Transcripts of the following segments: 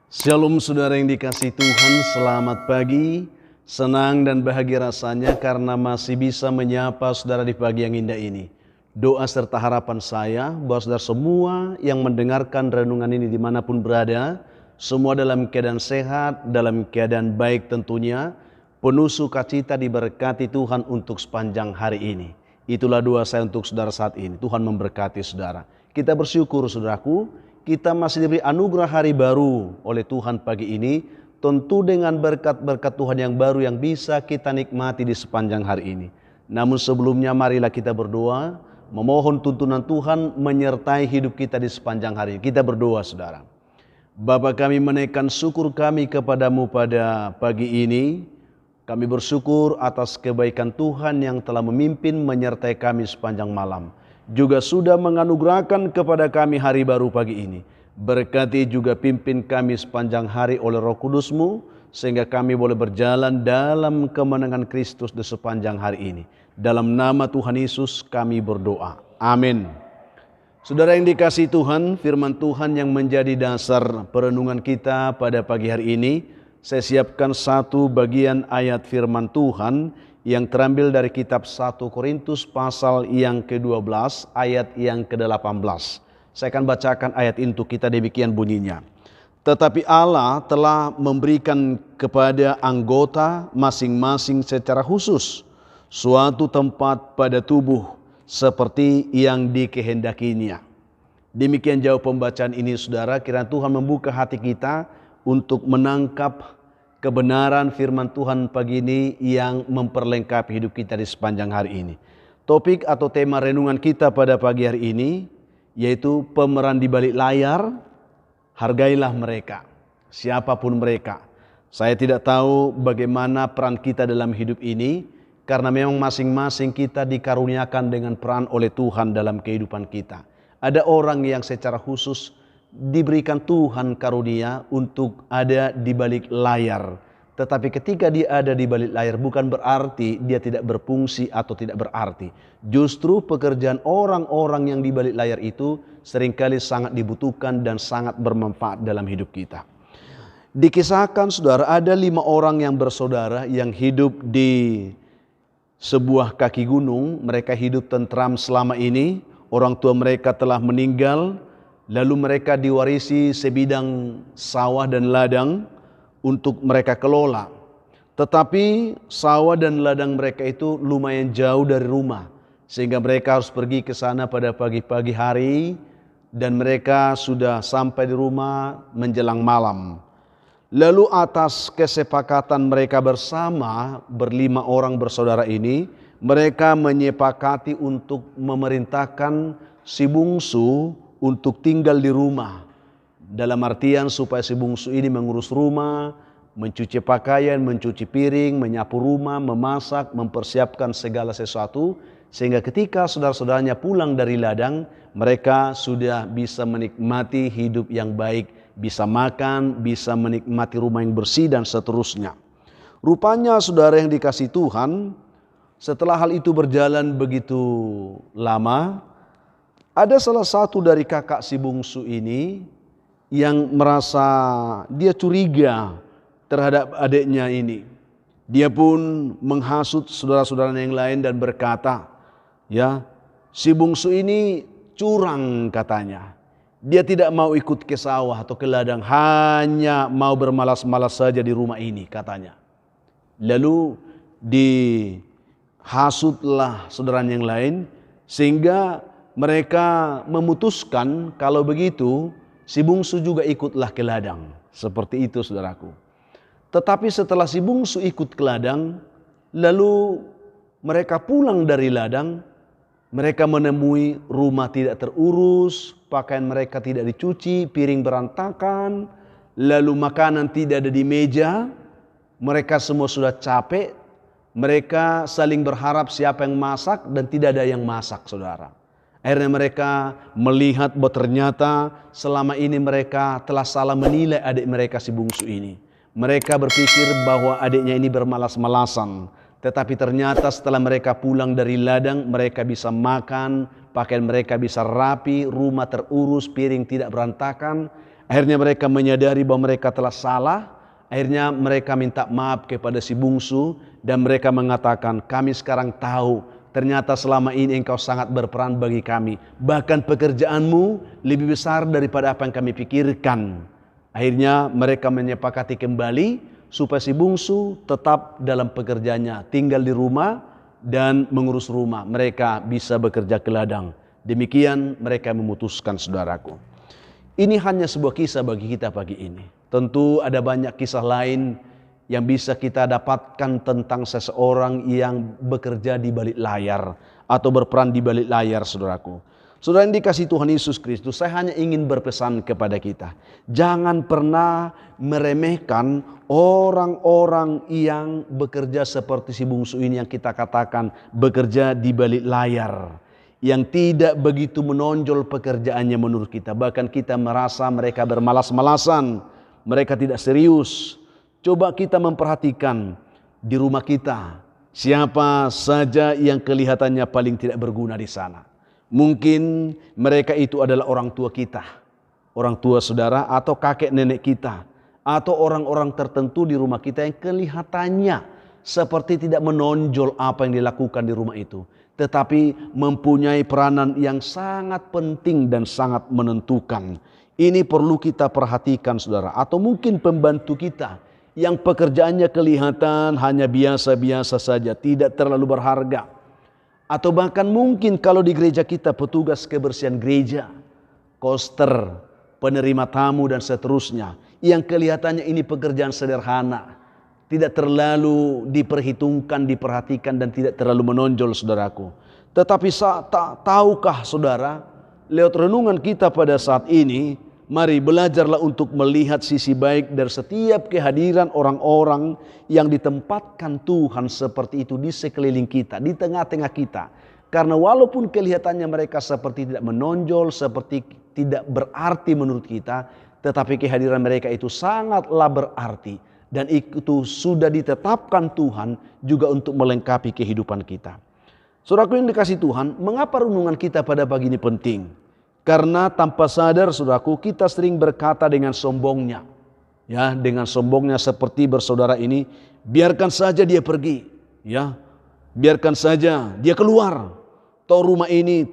Shalom saudara yang dikasihi Tuhan, selamat pagi. Senang dan bahagia rasanya karena masih bisa menyapa saudara di pagi yang indah ini. Doa serta harapan saya bahwa saudara semua yang mendengarkan renungan ini dimanapun berada, semua dalam keadaan sehat, dalam keadaan baik tentunya, penuh sukacita diberkati Tuhan untuk sepanjang hari ini. Itulah doa saya untuk saudara saat ini. Tuhan memberkati saudara. Kita bersyukur saudaraku, kita masih diberi anugerah hari baru oleh Tuhan pagi ini, tentu dengan berkat-berkat Tuhan yang baru yang bisa kita nikmati di sepanjang hari ini. Namun sebelumnya marilah kita berdoa, memohon tuntunan Tuhan menyertai hidup kita di sepanjang hari ini. Kita berdoa saudara. Bapa kami menaikkan syukur kami kepadamu pada pagi ini. Kami bersyukur atas kebaikan Tuhan yang telah memimpin menyertai kami sepanjang malam. Juga sudah menganugerahkan kepada kami hari baru pagi ini. Berkati juga pimpin kami sepanjang hari oleh Roh Kudus-Mu, sehingga kami boleh berjalan dalam kemenangan Kristus di sepanjang hari ini. Dalam nama Tuhan Yesus kami berdoa. Amin. Saudara yang dikasihi Tuhan, firman Tuhan yang menjadi dasar perenungan kita pada pagi hari ini, saya siapkan satu bagian ayat firman Tuhan yang terambil dari kitab 1 Korintus pasal yang ke-12 ayat yang ke-18. Saya akan bacakan ayat itu kita, demikian bunyinya. Tetapi Allah telah memberikan kepada anggota masing-masing secara khusus suatu tempat pada tubuh seperti yang dikehendakinya. Demikian jauh pembacaan ini saudara, kiranya Tuhan membuka hati kita untuk menangkap kebenaran firman Tuhan pagi ini yang memperlengkapi hidup kita di sepanjang hari ini. Topik atau tema renungan kita pada pagi hari ini yaitu pemeran di balik layar, hargailah mereka, siapapun mereka. Saya tidak tahu bagaimana peran kita dalam hidup ini, karena memang masing-masing kita dikaruniakan dengan peran oleh Tuhan dalam kehidupan kita. Ada orang yang secara khusus diberikan Tuhan karunia untuk ada di balik layar. Tetapi ketika dia ada di balik layar bukan berarti dia tidak berfungsi atau tidak berarti. Justru pekerjaan orang-orang yang di balik layar itu seringkali sangat dibutuhkan dan sangat bermanfaat dalam hidup kita. Dikisahkan saudara, ada 5 orang yang bersaudara yang hidup di sebuah kaki gunung. Mereka hidup tentram selama ini. Orang tua mereka telah meninggal. Lalu mereka diwarisi sebidang sawah dan ladang untuk mereka kelola. Tetapi sawah dan ladang mereka itu lumayan jauh dari rumah, sehingga mereka harus pergi ke sana pada pagi-pagi hari, dan mereka sudah sampai di rumah menjelang malam. Lalu atas kesepakatan mereka bersama, 5 orang bersaudara ini, mereka menyepakati untuk memerintahkan si bungsu untuk tinggal di rumah. Dalam artian supaya si bungsu ini mengurus rumah, mencuci pakaian, mencuci piring, menyapu rumah, memasak, mempersiapkan segala sesuatu. Sehingga ketika saudara-saudaranya pulang dari ladang, mereka sudah bisa menikmati hidup yang baik. Bisa makan, bisa menikmati rumah yang bersih dan seterusnya. Rupanya saudara yang dikasihi Tuhan, setelah hal itu berjalan begitu lama, ada salah satu dari kakak si bungsu ini yang merasa dia curiga terhadap adiknya ini. Dia pun menghasut saudara-saudara yang lain dan berkata, ya, si bungsu ini curang katanya. Dia tidak mau ikut ke sawah atau ke ladang, hanya mau bermalas-malas saja di rumah ini katanya. Lalu dihasutlah saudara yang lain, sehingga mereka memutuskan kalau begitu si bungsu juga ikutlah ke ladang. Seperti itu saudaraku. Tetapi setelah si bungsu ikut ke ladang, lalu mereka pulang dari ladang, mereka menemui rumah tidak terurus, pakaian mereka tidak dicuci, piring berantakan, lalu makanan tidak ada di meja. Mereka semua sudah capek, mereka saling berharap siapa yang masak dan tidak ada yang masak saudara. Akhirnya mereka melihat bahwa ternyata selama ini mereka telah salah menilai adik mereka si bungsu ini. Mereka berpikir bahwa adiknya ini bermalas-malasan. Tetapi ternyata setelah mereka pulang dari ladang, mereka bisa makan, pakaian mereka bisa rapi, rumah terurus, piring tidak berantakan. Akhirnya mereka menyadari bahwa mereka telah salah. Akhirnya mereka minta maaf kepada si bungsu dan mereka mengatakan, kami sekarang tahu ternyata selama ini engkau sangat berperan bagi kami. Bahkan pekerjaanmu lebih besar daripada apa yang kami pikirkan. Akhirnya mereka menyepakati kembali supaya si bungsu tetap dalam pekerjaannya, tinggal di rumah dan mengurus rumah. Mereka bisa bekerja ke ladang. Demikian mereka memutuskan, saudaraku. Ini hanya sebuah kisah bagi kita pagi ini. Tentu ada banyak kisah lain yang bisa kita dapatkan tentang seseorang yang bekerja di balik layar atau berperan di balik layar, saudaraku. Saudara yang dikasihi Tuhan Yesus Kristus, saya hanya ingin berpesan kepada kita. Jangan pernah meremehkan orang-orang yang bekerja seperti si bungsu ini yang kita katakan bekerja di balik layar. Yang tidak begitu menonjol pekerjaannya menurut kita. Bahkan kita merasa mereka bermalas-malasan. Mereka tidak serius. Coba kita memperhatikan di rumah kita. Siapa saja yang kelihatannya paling tidak berguna di sana. Mungkin mereka itu adalah orang tua kita, orang tua saudara atau kakek nenek kita, atau orang-orang tertentu di rumah kita yang kelihatannya seperti tidak menonjol apa yang dilakukan di rumah itu, tetapi mempunyai peranan yang sangat penting dan sangat menentukan. Ini perlu kita perhatikan, saudara. Atau mungkin pembantu kita yang pekerjaannya kelihatan hanya biasa-biasa saja, tidak terlalu berharga. Atau bahkan mungkin kalau di gereja kita petugas kebersihan gereja, koster, penerima tamu dan seterusnya, yang kelihatannya ini pekerjaan sederhana, tidak terlalu diperhitungkan, diperhatikan dan tidak terlalu menonjol, saudaraku. Tetapi tahukah saudara, lewat renungan kita pada saat ini, mari belajarlah untuk melihat sisi baik dari setiap kehadiran orang-orang yang ditempatkan Tuhan seperti itu di sekeliling kita, di tengah-tengah kita. Karena walaupun kelihatannya mereka seperti tidak menonjol, seperti tidak berarti menurut kita, tetapi kehadiran mereka itu sangatlah berarti. Dan itu sudah ditetapkan Tuhan juga untuk melengkapi kehidupan kita. Saudaraku yang dikasihi Tuhan, mengapa renungan kita pada pagi ini penting? Karena tanpa sadar, saudaraku, kita sering berkata dengan sombongnya. Ya, dengan sombongnya seperti bersaudara ini, biarkan saja dia pergi. Ya, biarkan saja dia keluar. Toh rumah ini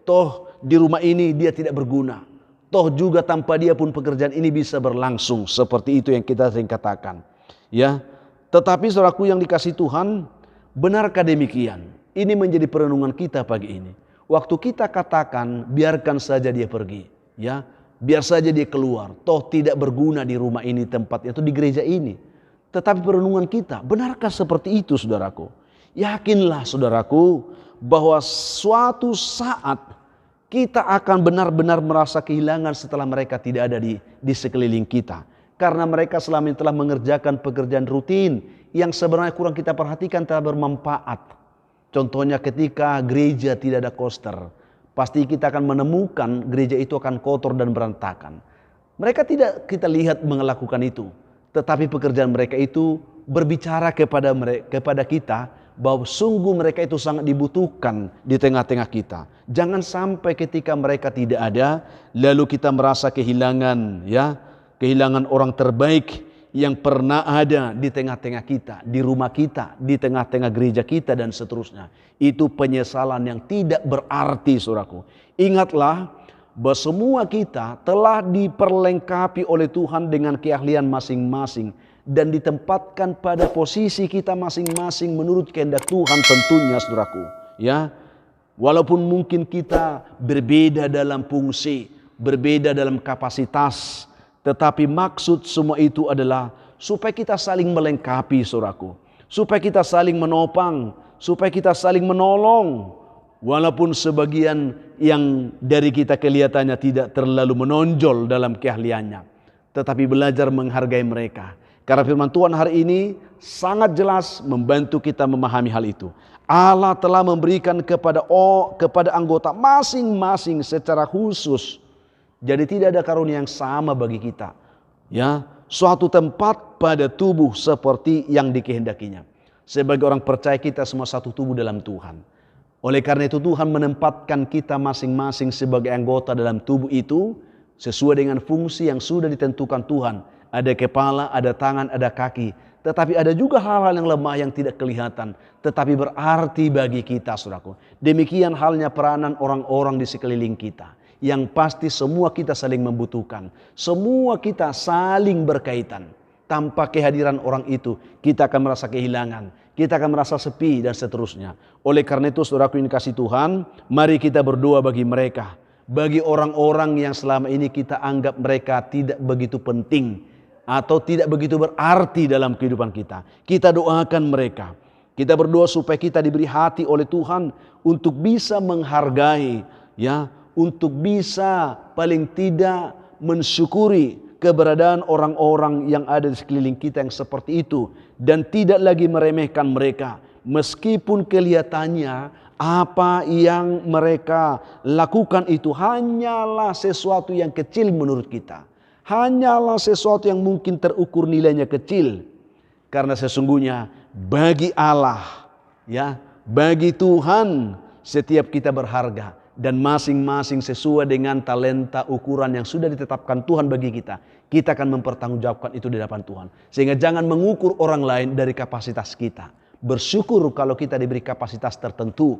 toh di rumah ini dia tidak berguna. Toh juga tanpa dia pun pekerjaan ini bisa berlangsung. Seperti itu yang kita sering katakan. Ya, tetapi saudaraku yang dikasihi Tuhan, benarkah demikian? Ini menjadi perenungan kita pagi ini. Waktu kita katakan biarkan saja dia pergi, ya, biar saja dia keluar, toh tidak berguna di rumah ini tempatnya atau di gereja ini. Tetapi perenungan kita, benarkah seperti itu, saudaraku? Yakinlah, saudaraku, bahwa suatu saat kita akan benar-benar merasa kehilangan setelah mereka tidak ada di sekeliling kita. Karena mereka selama ini telah mengerjakan pekerjaan rutin yang sebenarnya kurang kita perhatikan telah bermanfaat. Contohnya ketika gereja tidak ada koster, pasti kita akan menemukan gereja itu akan kotor dan berantakan. Mereka tidak kita lihat melakukan itu, tetapi pekerjaan mereka itu berbicara kepada kita bahwa sungguh mereka itu sangat dibutuhkan di tengah-tengah kita. Jangan sampai ketika mereka tidak ada, lalu kita merasa kehilangan, ya, kehilangan orang terbaik yang pernah ada di tengah-tengah kita, di rumah kita, di tengah-tengah gereja kita dan seterusnya. Itu penyesalan yang tidak berarti, saudaraku. Ingatlah bahwa semua kita telah diperlengkapi oleh Tuhan dengan keahlian masing-masing dan ditempatkan pada posisi kita masing-masing menurut kehendak Tuhan tentunya, saudaraku. Ya, walaupun mungkin kita berbeda dalam fungsi, berbeda dalam kapasitas, tetapi maksud semua itu adalah supaya kita saling melengkapi, saudaraku. Supaya kita saling menopang, supaya kita saling menolong. Walaupun sebagian yang dari kita kelihatannya tidak terlalu menonjol dalam keahliannya, tetapi belajar menghargai mereka. Karena firman Tuhan hari ini sangat jelas membantu kita memahami hal itu. Allah telah memberikan kepada anggota masing-masing secara khusus. Jadi tidak ada karunia yang sama bagi kita. Ya, suatu tempat pada tubuh seperti yang dikehendakinya. Sebagai orang percaya kita semua satu tubuh dalam Tuhan. Oleh karena itu Tuhan menempatkan kita masing-masing sebagai anggota dalam tubuh itu sesuai dengan fungsi yang sudah ditentukan Tuhan. Ada kepala, ada tangan, ada kaki. Tetapi ada juga hal-hal yang lemah yang tidak kelihatan, tetapi berarti bagi kita, saudaraku. Demikian halnya peranan orang-orang di sekeliling kita. Yang pasti semua kita saling membutuhkan. Semua kita saling berkaitan. Tanpa kehadiran orang itu, kita akan merasa kehilangan. Kita akan merasa sepi dan seterusnya. Oleh karena itu, saudaraku yang dikasihi Tuhan, mari kita berdoa bagi mereka. Bagi orang-orang yang selama ini kita anggap mereka tidak begitu penting atau tidak begitu berarti dalam kehidupan kita. Kita doakan mereka. Kita berdoa supaya kita diberi hati oleh Tuhan untuk bisa menghargai, ya, untuk bisa paling tidak mensyukuri keberadaan orang-orang yang ada di sekeliling kita yang seperti itu dan tidak lagi meremehkan mereka meskipun kelihatannya apa yang mereka lakukan itu hanyalah sesuatu yang kecil menurut kita. Hanyalah sesuatu yang mungkin terukur nilainya kecil. Karena sesungguhnya bagi Allah, ya, bagi Tuhan setiap kita berharga dan masing-masing sesuai dengan talenta ukuran yang sudah ditetapkan Tuhan bagi kita. Kita akan mempertanggungjawabkan itu di hadapan Tuhan. Sehingga jangan mengukur orang lain dari kapasitas kita. Bersyukur kalau kita diberi kapasitas tertentu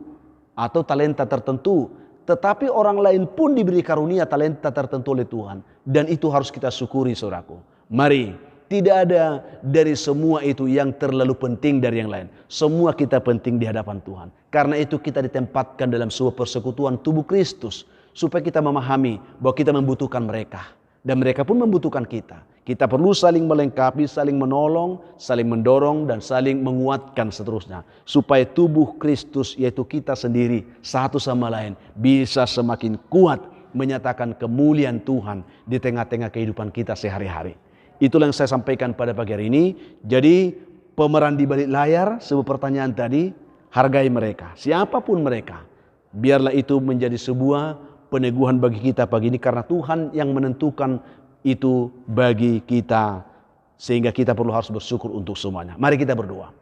atau talenta tertentu. Tetapi orang lain pun diberi karunia talenta tertentu oleh Tuhan. Dan itu harus kita syukuri, saudaraku. Mari, tidak ada dari semua itu yang terlalu penting dari yang lain. Semua kita penting di hadapan Tuhan. Karena itu kita ditempatkan dalam sebuah persekutuan tubuh Kristus. Supaya kita memahami bahwa kita membutuhkan mereka. Dan mereka pun membutuhkan kita. Kita perlu saling melengkapi, saling menolong, saling mendorong, dan saling menguatkan seterusnya. Supaya tubuh Kristus, yaitu kita sendiri, satu sama lain, bisa semakin kuat menyatakan kemuliaan Tuhan di tengah-tengah kehidupan kita sehari-hari. Itulah yang saya sampaikan pada pagi hari ini. Jadi pemeran di balik layar, sebuah pertanyaan tadi, hargai mereka. Siapapun mereka. Biarlah itu menjadi sebuah peneguhan bagi kita pagi ini. Karena Tuhan yang menentukan itu bagi kita. Sehingga kita perlu harus bersyukur untuk semuanya. Mari kita berdoa.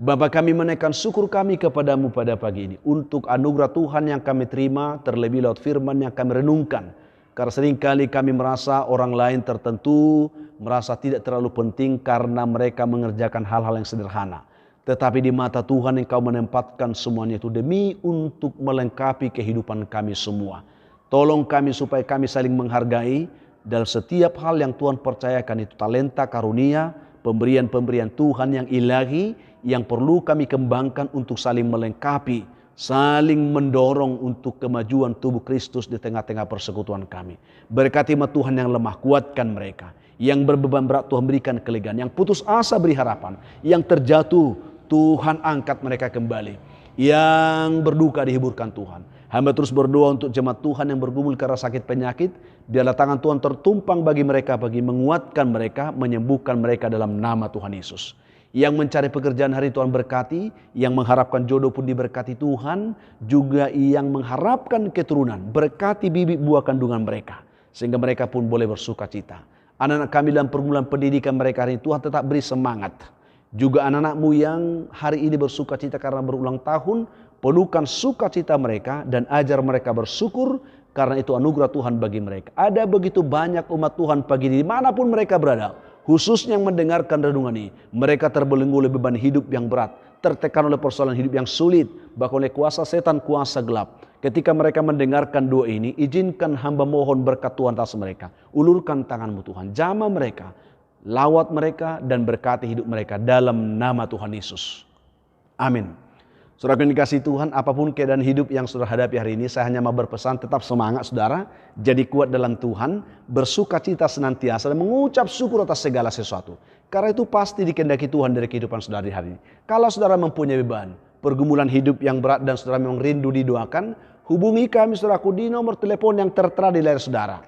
Bapa, kami menaikkan syukur kami kepadamu pada pagi ini. Untuk anugerah Tuhan yang kami terima, terlebih lewat firman yang kami renungkan. Karena seringkali kami merasa orang lain tertentu merasa tidak terlalu penting karena mereka mengerjakan hal-hal yang sederhana. Tetapi di mata Tuhan Engkau menempatkan semuanya itu demi untuk melengkapi kehidupan kami semua. Tolong kami supaya kami saling menghargai dalam setiap hal yang Tuhan percayakan, itu talenta, karunia, pemberian-pemberian Tuhan yang ilahi yang perlu kami kembangkan untuk saling melengkapi, saling mendorong untuk kemajuan tubuh Kristus di tengah-tengah persekutuan kami. Berkati Tuhan yang lemah, kuatkan mereka. Yang berbeban berat Tuhan berikan kelegaan. Yang putus asa beri harapan. Yang terjatuh Tuhan angkat mereka kembali. Yang berduka dihiburkan Tuhan. Hamba terus berdoa untuk jemaat Tuhan yang bergumul karena sakit penyakit. Biarlah tangan Tuhan tertumpang bagi mereka, bagi menguatkan mereka, menyembuhkan mereka dalam nama Tuhan Yesus. Yang mencari pekerjaan hari Tuhan berkati, yang mengharapkan jodoh pun diberkati Tuhan, juga yang mengharapkan keturunan, berkati bibit buah kandungan mereka, sehingga mereka pun boleh bersuka cita. Anak-anak kami dalam pergumulan pendidikan mereka hari ini, Tuhan tetap beri semangat. Juga anak-anakmu yang hari ini bersuka cita karena berulang tahun, penuhkan sukacita mereka dan ajar mereka bersyukur, karena itu anugerah Tuhan bagi mereka. Ada begitu banyak umat Tuhan pagi ini, dimanapun mereka berada, khususnya yang mendengarkan renungan ini, mereka terbelenggu oleh beban hidup yang berat, tertekan oleh persoalan hidup yang sulit, bahkan oleh kuasa setan, kuasa gelap. Ketika mereka mendengarkan doa ini, izinkan hamba mohon berkat Tuhan atas mereka. Ulurkan tanganmu Tuhan, jamah mereka, lawat mereka, dan berkati hidup mereka dalam nama Tuhan Yesus. Amin. Saudara yang dikasihi Tuhan, apapun keadaan hidup yang saudara hadapi hari ini, saya hanya mau berpesan tetap semangat saudara, jadi kuat dalam Tuhan, bersuka cita senantiasa dan mengucap syukur atas segala sesuatu. Karena itu pasti dikehendaki Tuhan dari kehidupan saudara di hari ini. Kalau saudara mempunyai beban, pergumulan hidup yang berat dan saudara memang rindu didoakan, hubungi kami saudaraku di nomor telepon yang tertera di layar saudara.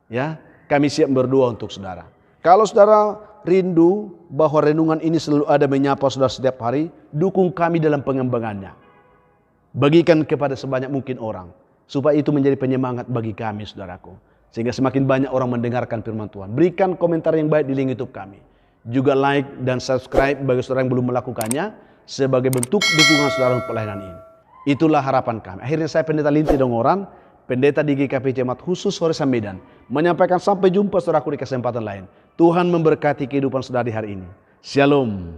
Ya, kami siap berdoa untuk saudara. Kalau saudara rindu bahwa renungan ini selalu ada menyapa saudara setiap hari, dukung kami dalam pengembangannya. Bagikan kepada sebanyak mungkin orang, supaya itu menjadi penyemangat bagi kami saudaraku. Sehingga semakin banyak orang mendengarkan firman Tuhan. Berikan komentar yang baik di link YouTube kami. Juga like dan subscribe bagi saudara yang belum melakukannya, sebagai bentuk dukungan saudara untuk pelayanan ini. Itulah harapan kami. Akhirnya saya Pendeta Linti Dongoran, pendeta di GKP Jemaat Khusus Horesan Medan, menyampaikan sampai jumpa saudaraku di kesempatan lain. Tuhan memberkati kehidupan saudara di hari ini. Shalom.